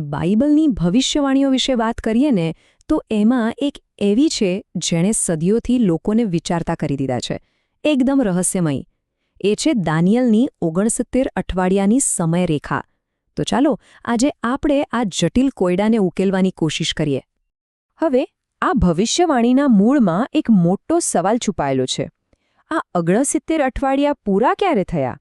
બાઇબલની ભવિષ્યવાણીઓ વિશે વાત કરીએ ને તો એમાં એક એવી છે જેણે સદીઓથી લોકોને વિચારતા કરી દીધા છે, એકદમ રહસ્યમય. એ છે દાનિયેલની 69 અઠવાડિયાની સમયરેખા. તો ચાલો આજે આપણે આ જટિલ કોયડાને ઉકેલવાની કોશિશ કરીએ. હવે આ ભવિષ્યવાણીના મૂળમાં એક મોટો સવાલ છુપાયેલો છે. આ 69 અઠવાડિયા પૂરા ક્યારે થયા?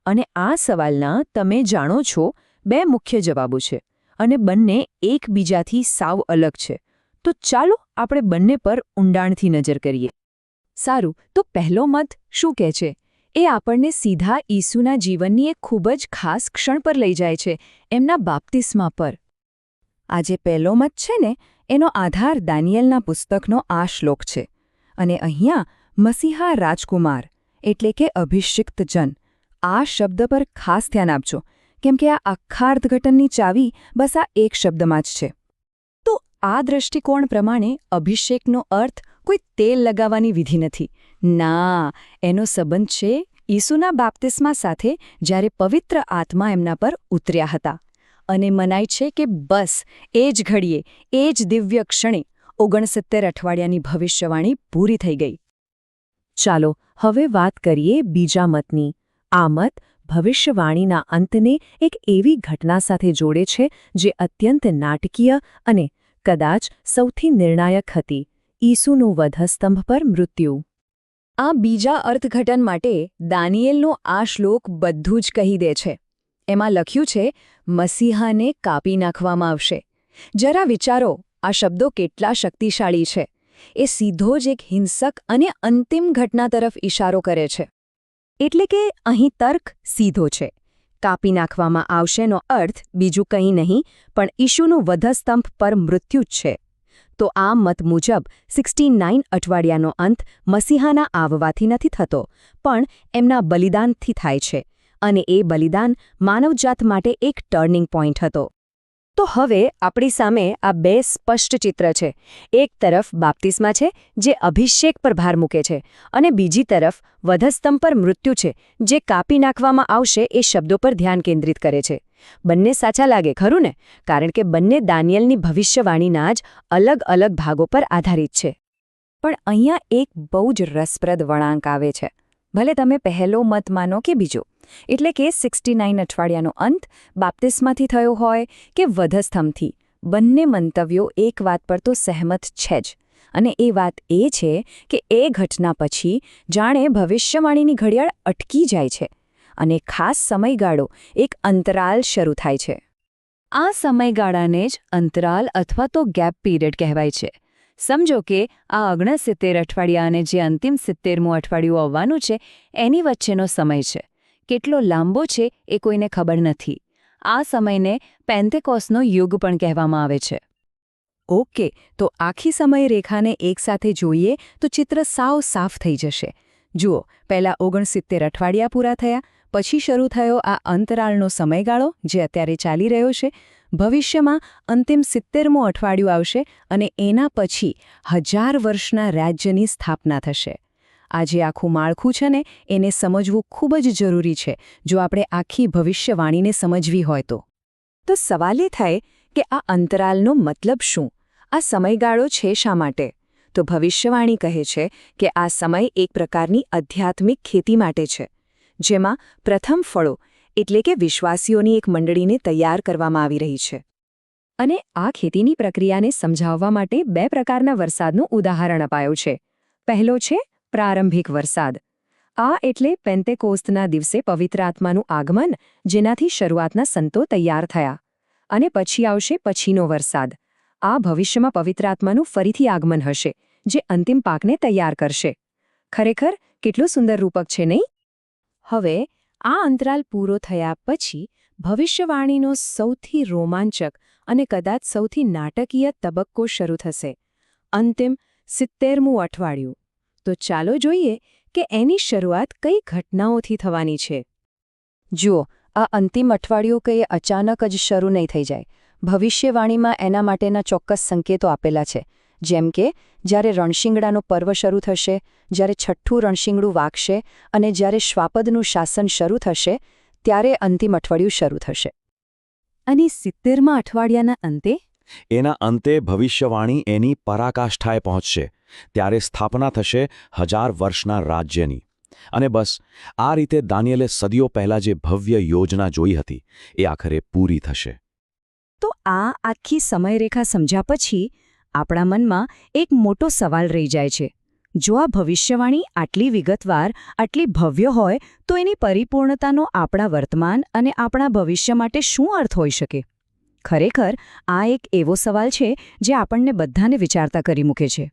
અને આ સવાલના તમે જાણો છો 2 મુખ્ય જવાબો છે અને બંને એકબીજાથી સાવ અલગ છે. તો ચાલો આપણે બંને પર ઊંડાણથી નજર કરીએ. સારું, તો પહેલો મત શું કહે છે? એ આપણને સીધા ઈસુના જીવનની એક ખૂબ જ ખાસ ક્ષણ પર લઈ જાય છે, એમના બાપ્તિસ્મા પર. આ જે પહેલો મત છે ને એનો આધાર દાનિયેલના પુસ્તકનો આ શ્લોક છે. અને અહીંયા મસીહા રાજકુમાર એટલે કે અભિષિક્ત જન, આ શબ્દ પર ખાસ ધ્યાન આપજો, કેમ કે આ આખા અર્થઘટનની ચાવી બસ આ એક શબ્દમાં જ છે. તો આ દૃષ્ટિકોણ પ્રમાણે અભિષેકનો અર્થ કોઈ તેલ લગાવવાની વિધિ નથી. ના, એનો સંબંધ છે ઈસુના બાપ્તિસ્મા સાથે, જ્યારે પવિત્ર આત્મા એમના પર ઉતર્યા હતા. અને મનાય છે કે બસ એ જ ઘડીએ, એ જ દિવ્ય ક્ષણે 69 અઠવાડિયાની ભવિષ્યવાણી પૂરી થઈ ગઈ. ચાલો હવે વાત કરીએ બીજા મતની. આ મત ભવિષ્યવાણીના અંતને એક એવી ઘટના સાથે જોડે છે જે અત્યંત નાટકીય અને કદાચ સૌથી નિર્ણાયક હતી: ઈસુનું વધસ્તંભ પર મૃત્યુ. આ બીજા અર્થઘટન માટે દાનિયેલનો આ શ્લોક બધું જ કહી દે છે. એમાં લખ્યું છે, મસીહાને કાપી નાખવામાં આવશે. જરા વિચારો, આ શબ્દો કેટલા શક્તિશાળી છે. એ સીધો જ એક હિંસક અને અંતિમ ઘટના તરફ ઇશારો કરે છે. એટલે કે અહીં તર્ક સીધો છે. કાપી નાખવામાં આવશેનો અર્થ બીજું કંઈ નહીં પણ ઈસુનું વધસ્તંભ પર મૃત્યુ જ છે. તો આ મત મુજબ 69 અઠવાડિયાનો અંત મસીહાના આવવાથી નથી થતો, પણ એમના બલિદાનથી થાય છે. અને એ બલિદાન માનવજાત માટે એક ટર્નિંગ પોઈન્ટ હતો. તો હવે આપણી સામે આ 2 સ્પષ્ટ ચિત્ર છે. એક તરફ બાપ્તિસ્મા છે, જે અભિષેક પર ભાર મૂકે છે, અને બીજી તરફ વધસ્તંભ પર મૃત્યુ છે, જે કાપી નાખવામાં આવશે એ શબ્દો પર ધ્યાન કેન્દ્રિત કરે છે. બંને સાચા લાગે, ખરું ને? કારણ કે બંને દાનિયેલની ભવિષ્યવાણીના જ અલગ અલગ ભાગો પર આધારિત છે. પણ અહીંયા એક બહુ જ રસપ્રદ વળાંક આવે છે. ભલે તમે પહેલો મત માનો કે બીજો, એટલે કે 69 અઠવાડિયાનો અંત બાપ્તિસ્માથી થયો હોય કે વધસ્તંભથી, બંને મંતવ્યો એક વાત પર તો સહેમત છે જ. અને એ વાત એ છે કે એ ઘટના પછી જાણે ભવિષ્યવાણીની ઘડિયાળ અટકી જાય છે અને ખાસ સમયગાળો, એક અંતરાલ શરૂ થાય છે. આ સમયગાળાને જ અંતરાલ અથવા તો ગેપ પીરિયડ કહેવાય છે. સમજો કે આ 69 અઠવાડિયા અને જે અંતિમ 70મું અઠવાડિયું આવવાનું છે એની વચ્ચેનો સમય છે. કેટલો લાંબો છે એ કોઈને ખબર નથી. આ સમયને પેન્ટેકોસ્ટનો યુગ પણ કહેવામાં આવે છે. ઓકે, તો આખી સમયરેખાને એકસાથે જોઈએ તો ચિત્ર સાવ સાફ થઈ જશે. જુઓ, પહેલાં 69 અઠવાડિયા પૂરા થયા, પછી શરૂ થયો આ અંતરાળનો સમયગાળો જે અત્યારે ચાલી રહ્યો છે. ભવિષ્યમાં અંતિમ 70મું અઠવાડિયું આવશે અને એના પછી 1000 વર્ષના રાજ્યની સ્થાપના થશે. આ જે આખું માળખું છે ને એને સમજવું ખૂબ જ જરૂરી છે જો આપણે આખી ભવિષ્યવાણીને સમજવી હોય તો. તો સવાલ એ થાય કે આ અંતરાલનો મતલબ શું? આ સમયગાળો છે શા માટે? તો ભવિષ્યવાણી કહે છે કે આ સમય એક પ્રકારની આધ્યાત્મિક ખેતી માટે છે, જેમાં પ્રથમ ફળો એટલે કે વિશ્વાસીઓની એક મંડળીને તૈયાર કરવામાં આવી રહી છે. અને આ ખેતીની પ્રક્રિયાને સમજાવવા માટે 2 પ્રકારના વરસાદનું ઉદાહરણ અપાયું છે. પહેલો છે પ્રારંભિક વરસાદ. આ એટલે પેન્ટેકોસ્ટના દિવસે પવિત્ર આત્માનું આગમન, જેનાથી શરૂઆતના સંતો તૈયાર થયા. અને પછી આવશે પછીનો વરસાદ. આ ભવિષ્યમાં પવિત્ર આત્માનું ફરીથી આગમન હશે, જે અંતિમ પાકને તૈયાર કરશે. ખરેખર કેટલું સુંદર રૂપક છે, નહીં? હવે આ અંતરાલ પૂરો થયા પછી ભવિષ્યવાણીનો સૌથી રોમાંચક અને કદાચ સૌથી નાટકીય તબક્કો શરૂ થશે: અંતિમ 70મું અઠવાડિયું. તો ચાલો જોઈએ કે એની શરૂઆત કઈ ઘટનાઓથી થવાની છે. જુઓ, આ અંતિમ અઠવાડિયું કંઈ અચાનક જ શરૂ નહીં થઈ જાય. ભવિષ્યવાણીમાં એના માટેના ચોક્કસ સંકેતો આપેલા છે, જેમ કે જ્યારે રણશિંગડાનો પર્વ શરૂ થશે, જ્યારે 6થું રણશિંગડું વાગશે અને જ્યારે શ્વાપદનું શાસન શરૂ થશે, ત્યારે અંતિમ અઠવાડિયું શરૂ થશે. અને 70મા અઠવાડિયાના અંતે એના અંતે ભવિષ્યવાણી એની પરાકાષ્ઠાએ પહોંચશે. ત્યારે સ્થાપના થશે 1000 વર્ષના રાજ્યની. અને બસ આ રીતે દાનિયેલે સદીઓ પહેલાં જે ભવ્ય યોજના જોઈ હતી એ આખરે પૂરી થશે. તો આ આખી સમયરેખા સમજ્યા પછી આપણા મનમાં એક મોટો સવાલ રહી જાય છે. જો આ ભવિષ્યવાણી આટલી વિગતવાર, આટલી ભવ્ય હોય તો એની પરિપૂર્ણતાનો આપણા વર્તમાન અને આપણા ભવિષ્ય માટે શું અર્થ હોઈ શકે? ખરેખર આ એક એવો સવાલ છે જે આપણને બધાને વિચારતા કરી મૂકે છે.